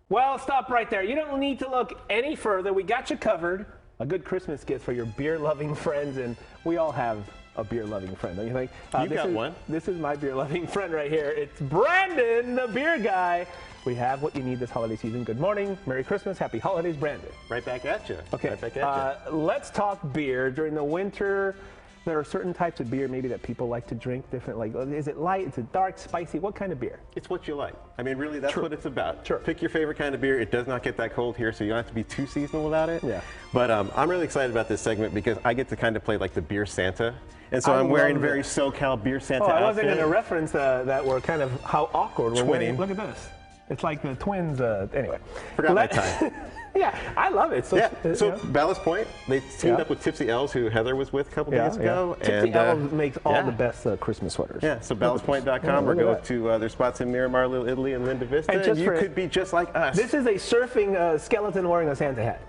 Well, stop right there. You don't need to look any further. We got you covered. A good Christmas gift for your beer-loving friends, and we all have a beer-loving friend, don't you think? You got one. This is my beer-loving friend right here. It's Brandon, the beer guy. We have what you need this holiday season. Good morning, Merry Christmas, Happy Holidays, Brandon. Right back at you. Okay, right back at you. Let's talk beer. During the winter, there are certain types of beer maybe that people like to drink different. Like, is it light? Is it dark, spicy? What kind of beer? It's what you like. I mean, really, that's what it's about. Sure. Pick your favorite kind of beer. It does not get that cold here, so you don't have to be too seasonal about it. Yeah. But I'm really excited about this segment because I get to kind of play like the beer Santa. And so I'm wearing a very SoCal beer Santa outfit. I wasn't going to reference that we're kind of how awkward we're wearing. Twinning. Look at this. It's like the twins. Anyway. Forgot my tie. Yeah, I love it. So, So Ballast Point, they teamed up with Tipsy Elves, who Heather was with a couple days ago. Tipsy Elves makes all the best Christmas sweaters. Yeah, so ballastpoint.com or go to their spots in Miramar, Little Italy, and Linda Vista, and you could be just like us. This is a surfing skeleton wearing a Santa hat.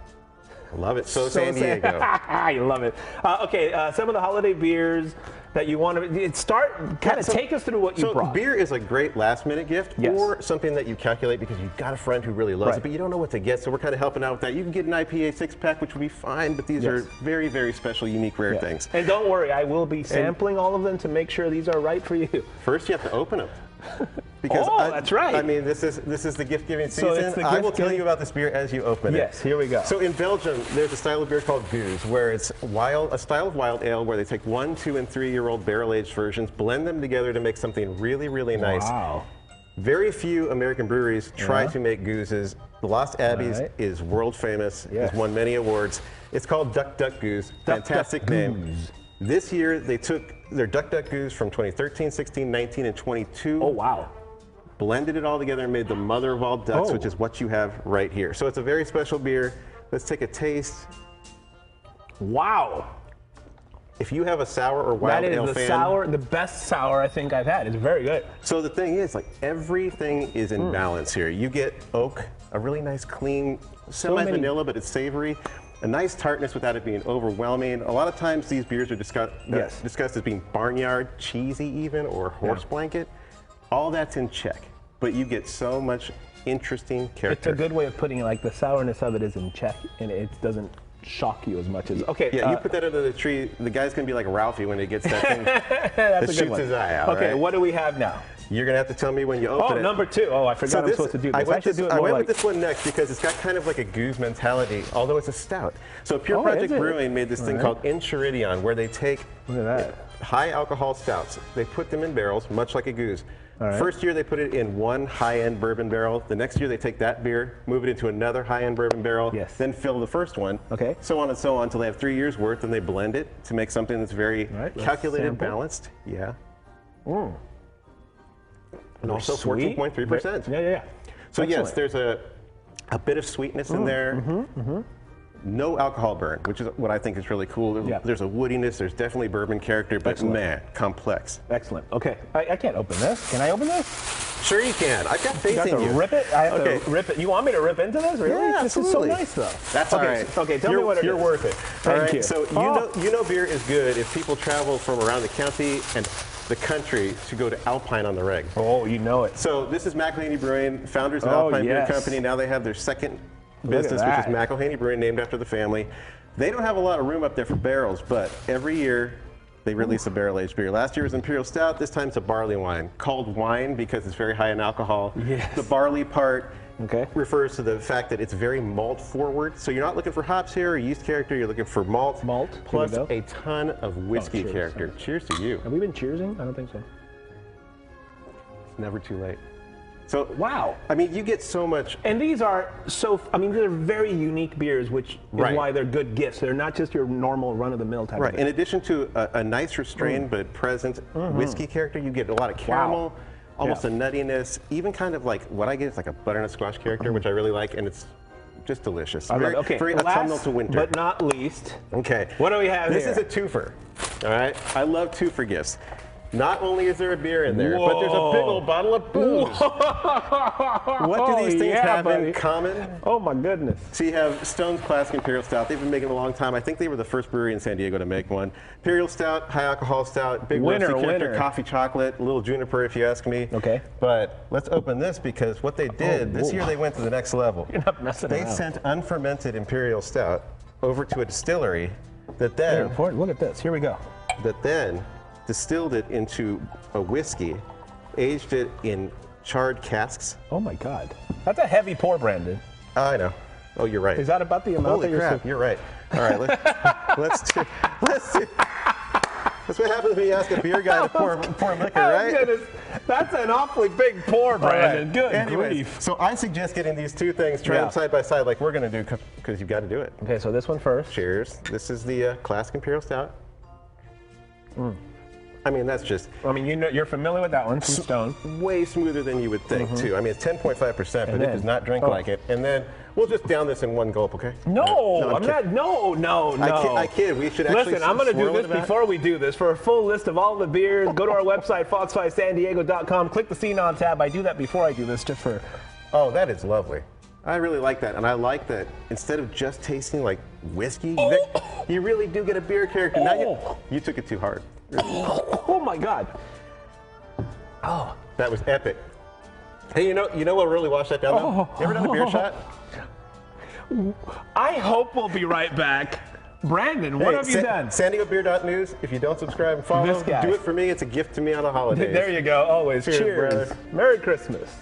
Love it. So San Diego. You love it. Okay, some of the holiday beers that you want to take us through what you brought. So beer is a great last-minute gift, or something that you calculate because you've got a friend who really loves it, but you don't know what to get. So we're kind of helping out with that. You can get an IPA 6-pack, which would be fine, but these are very, very special, unique, rare things. And don't worry, I will be sampling all of them to make sure these are right for you. First, you have to open them. Because that's right. I mean, this is the gift-giving season. I will tell you about this beer as you open it. Yes, here we go. So in Belgium, there's a style of beer called Goose, where it's a style of wild ale where they take 1, 2, and 3-year-old barrel-aged versions, blend them together to make something really, really nice. Wow. Very few American breweries try to make gooses. The Lost Abbeys is world famous. It's won many awards. It's called Duck Duck Goose. Fantastic name. This year, they took their Duck Duck Goose from 2013, 16, 19, and 22. Oh, wow. Blended it all together and made the mother of all ducks, which is what you have right here. So it's a very special beer. Let's take a taste. Wow. If you have a sour or wild ale fan, the best sour I think I've had. It's very good. So the thing is, like, everything is in balance here. You get oak, a really nice, clean, semi-vanilla, but it's savory. A nice tartness without it being overwhelming. A lot of times these beers are discussed as being barnyard, cheesy even, or horse blanket. All that's in check, but you get so much interesting character. It's a good way of putting it, like the sourness of it is in check, and it doesn't shock you as much as, Yeah, you put that under the tree, the guy's gonna be like Ralphie when he gets that thing that shoots his eye out. Okay, what do we have now? You're gonna have to tell me when you open it. Oh, number 2. Oh, I forgot I'm supposed to do this. I went with this one next because it's got kind of like a goose mentality, although it's a stout. So Pure Project Brewing made this thing called Enchiridion, where they take high alcohol stouts, they put them in barrels, much like a goose. First year they put it in one high-end bourbon barrel. The next year they take that beer, move it into another high-end bourbon barrel, then fill the first one, so on and so on until they have 3 years worth, and they blend it to make something that's very calculated, balanced. And also 14.3%. Yeah. So yes, there's a bit of sweetness in there. No alcohol burn, which is what I think is really cool. There's a woodiness, there's definitely bourbon character, but man, complex. Excellent. Okay, I can't open this. Can I open this? Sure you can. I've got faith in you. Rip it? I have to rip it. You want me to rip into this? Really? Yeah, this is so nice, though. That's all right. Okay, tell me what it is. You're worth it. Thank you. So you know beer is good if people travel from around the county and the country to go to Alpine on the reg. Oh, you know it. So this is McElhaney Brewing, founders of Alpine Beer Company. Now they have their second business, which is McElhaney Brewing, named after the family. They don't have a lot of room up there for barrels, but every year they release a barrel-aged beer. Last year was Imperial Stout. This time it's a barley wine, called wine because it's very high in alcohol. The barley part refers to the fact that it's very malt forward. So you're not looking for hops here or yeast character. You're looking for malt plus a ton of whiskey character. Cheers to you. Have we been cheersing? I don't think so. It's never too late. So wow, I mean, you get so much. And these are they're very unique beers, which is why they're good gifts. They're not just your normal run-of-the-mill type of beer. In addition to a nice restrained but present whiskey character, you get a lot of caramel, almost a nuttiness, even kind of like what I get is like a butternut squash character, which I really like, and it's just delicious. Very autumnal to winter. But not least. Okay. What do we have here? This is a twofer. All right. I love twofer gifts. Not only is there a beer in there, but there's a big old bottle of booze. What do these things have in common? Oh my goodness. So you have Stone's Classic Imperial Stout. They've been making it a long time. I think they were the first brewery in San Diego to make one. Imperial Stout, high alcohol stout, big roasty character, coffee chocolate, a little juniper if you ask me. Okay. But let's open this because what they did, this year they went to the next level. You're not messing around. They sent unfermented Imperial Stout over to a distillery that then... Very important. Look at this. Here we go. That then distilled it into a whiskey, aged it in charred casks. Oh my God. That's a heavy pour, Brandon. I know. Oh, you're right. Is that about the amount Holy that crap, you're right. All right, let's do. That's what happens when you ask a beer guy to pour liquor, right? Goodness. That's an awfully big pour, Brandon. Good grief. So I suggest getting these two things, try them side by side like we're going to do because you've got to do it. Okay, so this one first. Cheers. This is the Classic Imperial Stout. I mean, that's just... I mean, you're familiar with that one from Stone. Way smoother than you would think, too. I mean, it's 10.5%, but it does not drink like it. And then we'll just down this in one gulp, okay? No, I'm not. No. I kid. We should actually... Listen, I'm going to do this before we do this. For a full list of all the beers, go to our website, fox5sandiego.com. Click the Scene On tab. I do that before I do this, just for... Oh, that is lovely. I really like that. And I like that instead of just tasting like whiskey, you really do get a beer character. Now you took it too hard. Oh my God. Oh. That was epic. Hey, you know what really washed that down though? You ever done a beer shot? I hope we'll be right back. Brandon, what have you done? SanDiegoBeer.news. If you don't subscribe and follow, do it for me. It's a gift to me on a holiday. There you go. Always. Cheers. Brother. Merry Christmas.